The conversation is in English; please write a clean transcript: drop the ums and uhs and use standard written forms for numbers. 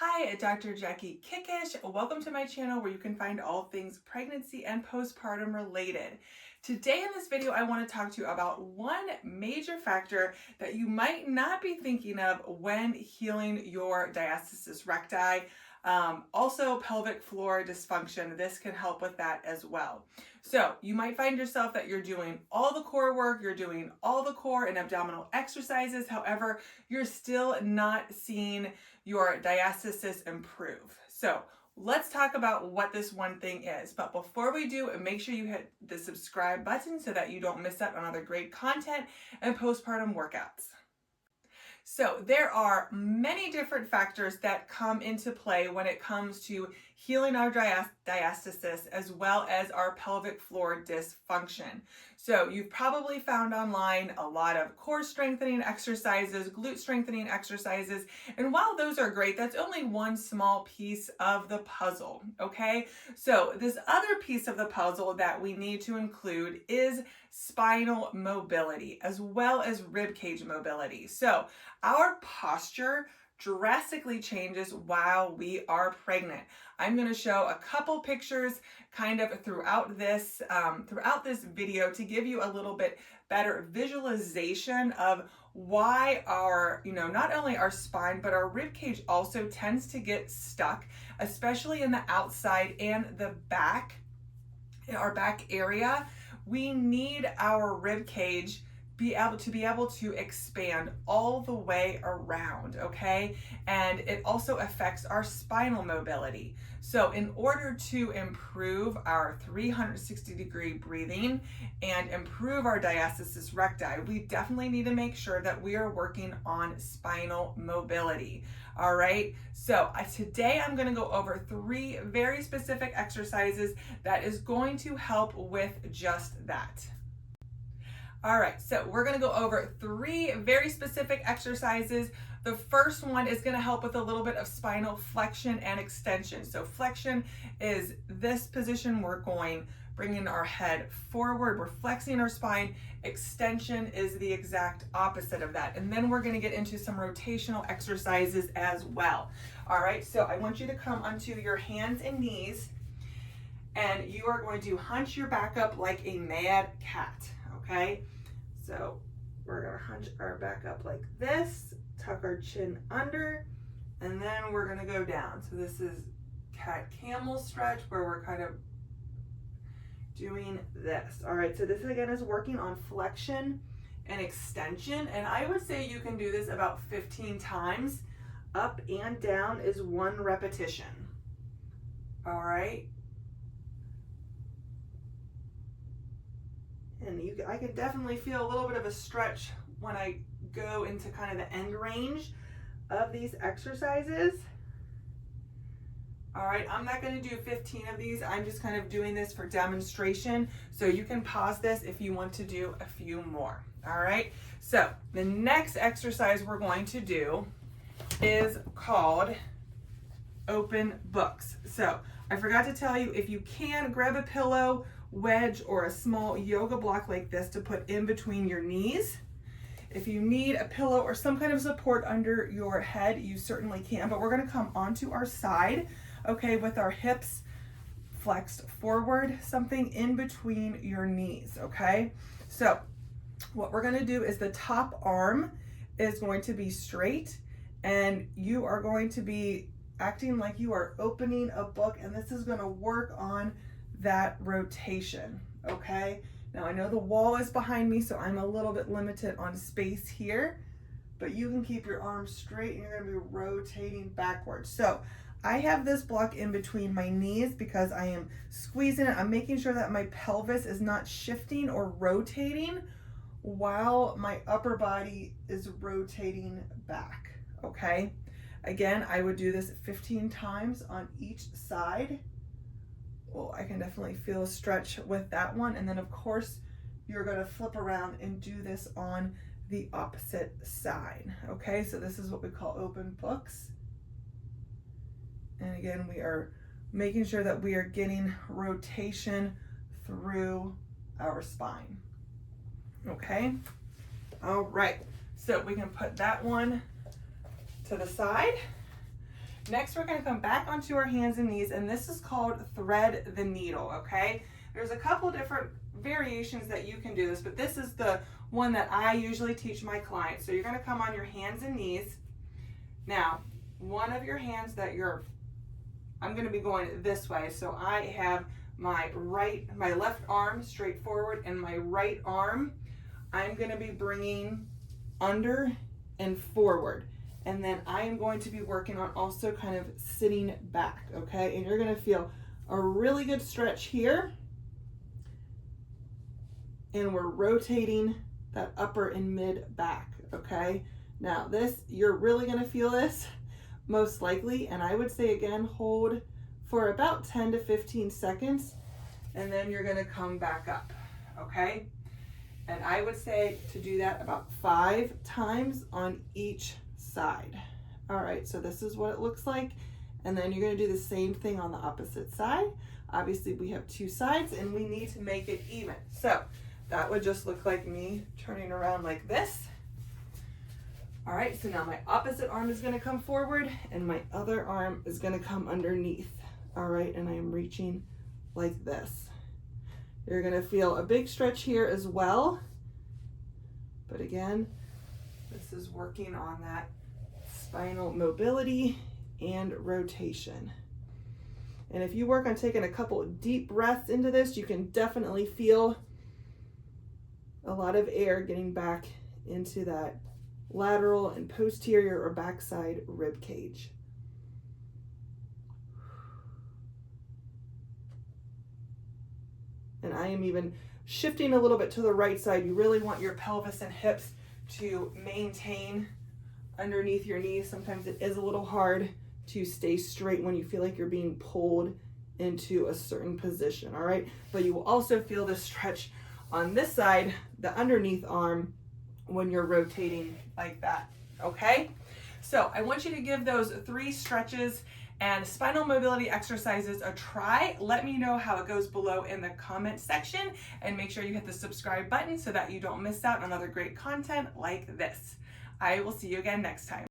Hi, Dr. Jackie Kickish. Welcome to my channel where you can find all things pregnancy and postpartum related. Today in this video, I want to talk to you about one major factor that you might not be thinking of when healing your diastasis recti. Also pelvic floor dysfunction. This can help with that as well. So you might find yourself that you're doing all the core work, you're doing all the core and abdominal exercises. However, you're still not seeing your diastasis improve. So let's talk about what this one thing is. But before we do, make sure you hit the subscribe button so that you don't miss out on other great content and postpartum workouts. So there are many different factors that come into play when it comes to healing our diastasis as well as our pelvic floor dysfunction. So you've probably found online a lot of core strengthening exercises, glute strengthening exercises, and while those are great, that's only one small piece of the puzzle, okay? So this other piece of the puzzle that we need to include is spinal mobility as well as rib cage mobility. So our posture drastically changes while we are pregnant. I'm going to show a couple pictures kind of throughout this video to give you a little bit better visualization of why our, not only our spine, but our rib cage also tends to get stuck, especially in the outside and the back, our back area. We need our rib cage be able to expand all the way around, okay? And it also affects our spinal mobility. So in order to improve our 360-degree breathing and improve our diastasis recti, we definitely need to make sure that we are working on spinal mobility. All right, so today I'm going to go over 3 very specific exercises that is going to help with just that. All right, so we're going to go over 3 very specific exercises. The first one is going to help with a little bit of spinal flexion and extension. So flexion is this position. We're bringing our head forward. We're flexing our spine. Extension is the exact opposite of that. And then we're going to get into some rotational exercises as well. All right, so I want you to come onto your hands and knees, and you are going to hunch your back up like a mad cat. Okay, so we're gonna hunch our back up like this, tuck our chin under, and then we're gonna go down. So this is cat camel stretch where we're kind of doing this. All right, so this again is working on flexion and extension, and I would say you can do this about 15 times. Up and down is 1 repetition. All right. And I can definitely feel a little bit of a stretch when I go into kind of the end range of these exercises. All right, I'm not going to do 15 of these. I'm just kind of doing this for demonstration. So you can pause this if you want to do a few more. All right, so the next exercise we're going to do is called open books. So I forgot to tell you, if you can, grab a pillow, wedge, or a small yoga block like this to put in between your knees. If you need a pillow or some kind of support under your head, you certainly can, but we're going to come onto our side, okay, with our hips flexed forward, something in between your knees, okay? So what we're going to do is the top arm is going to be straight, and you are going to be acting like you are opening a book, and this is going to work on that rotation, okay? Now I know the wall is behind me, so I'm a little bit limited on space here, but you can keep your arms straight and you're gonna be rotating backwards. So I have this block in between my knees because I am squeezing it. I'm making sure that my pelvis is not shifting or rotating while my upper body is rotating back, okay? Again, I would do this 15 times on each side. Well, I can definitely feel a stretch with that one. And then of course, you're gonna flip around and do this on the opposite side. Okay, so this is what we call open books. And again, we are making sure that we are getting rotation through our spine. Okay, all right, so we can put that one to the side. Next, we're gonna come back onto our hands and knees, and this is called thread the needle, okay? There's a couple different variations that you can do this, but this is the one that I usually teach my clients. So you're gonna come on your hands and knees. Now, one of your hands I'm gonna be going this way. So I have my left arm straight forward, and my right arm, I'm gonna be bringing under and forward. And then I am going to be working on also kind of sitting back, okay? And you're gonna feel a really good stretch here. And we're rotating that upper and mid back, okay? Now this, you're really gonna feel this most likely, and I would say again, hold for about 10 to 15 seconds, and then you're gonna come back up, okay? And I would say to do that about 5 times on each side. All right, so this is what it looks like, and then you're gonna do the same thing on the opposite side. Obviously we have 2 sides and we need to make it even. So that would just look like me turning around like this. All right, so now my opposite arm is gonna come forward and my other arm is gonna come underneath. All right, and I am reaching like this. You're gonna feel a big stretch here as well. But again, this is working on that spinal mobility and rotation. And if you work on taking a couple of deep breaths into this, you can definitely feel a lot of air getting back into that lateral and posterior or backside rib cage. And I am even shifting a little bit to the right side. You really want your pelvis and hips to maintain underneath your knees. Sometimes it is a little hard to stay straight when you feel like you're being pulled into a certain position, all right? But you will also feel the stretch on this side, the underneath arm, when you're rotating like that, okay? So I want you to give those 3 stretches and spinal mobility exercises a try. Let me know how it goes below in the comment section, and make sure you hit the subscribe button so that you don't miss out on other great content like this. I will see you again next time.